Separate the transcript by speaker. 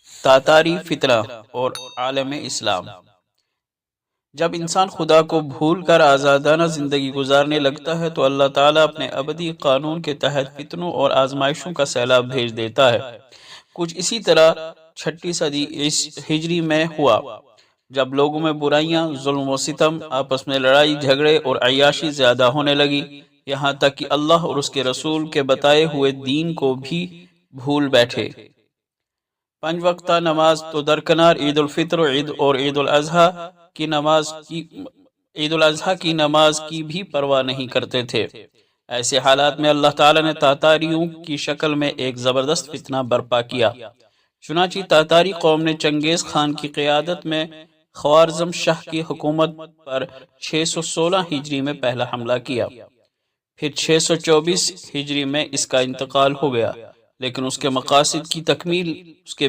Speaker 1: تاتاری فتنہ اور عالم اسلام۔ جب انسان خدا کو بھول کر آزادانہ زندگی گزارنے لگتا ہے تو اللہ تعالیٰ اپنے ابدی قانون کے تحت فتنوں اور آزمائشوں کا سیلاب بھیج دیتا ہے۔ کچھ اسی طرح 6 صدی ہجری میں ہوا، جب لوگوں میں برائیاں، ظلم و ستم، آپس میں لڑائی جھگڑے اور عیاشی زیادہ ہونے لگی، یہاں تک کہ اللہ اور اس کے رسول کے بتائے ہوئے دین کو بھی بھول بیٹھے۔ 5 وقتہ نماز تو درکنار، عید الفطر اور عید الاضحیٰ کی نماز کی بھی پرواہ نہیں کرتے تھے۔ ایسے حالات میں اللہ تعالیٰ نے تاتاریوں کی شکل میں ایک زبردست فتنہ برپا کیا۔ چنانچہ تاتاری قوم نے چنگیز خان کی قیادت میں خوارزم شاہ کی حکومت پر 616 ہجری میں پہلا حملہ کیا، پھر 624 ہجری میں اس کا انتقال ہو گیا، لیکن اس کے مقاصد کی تکمیل اس کے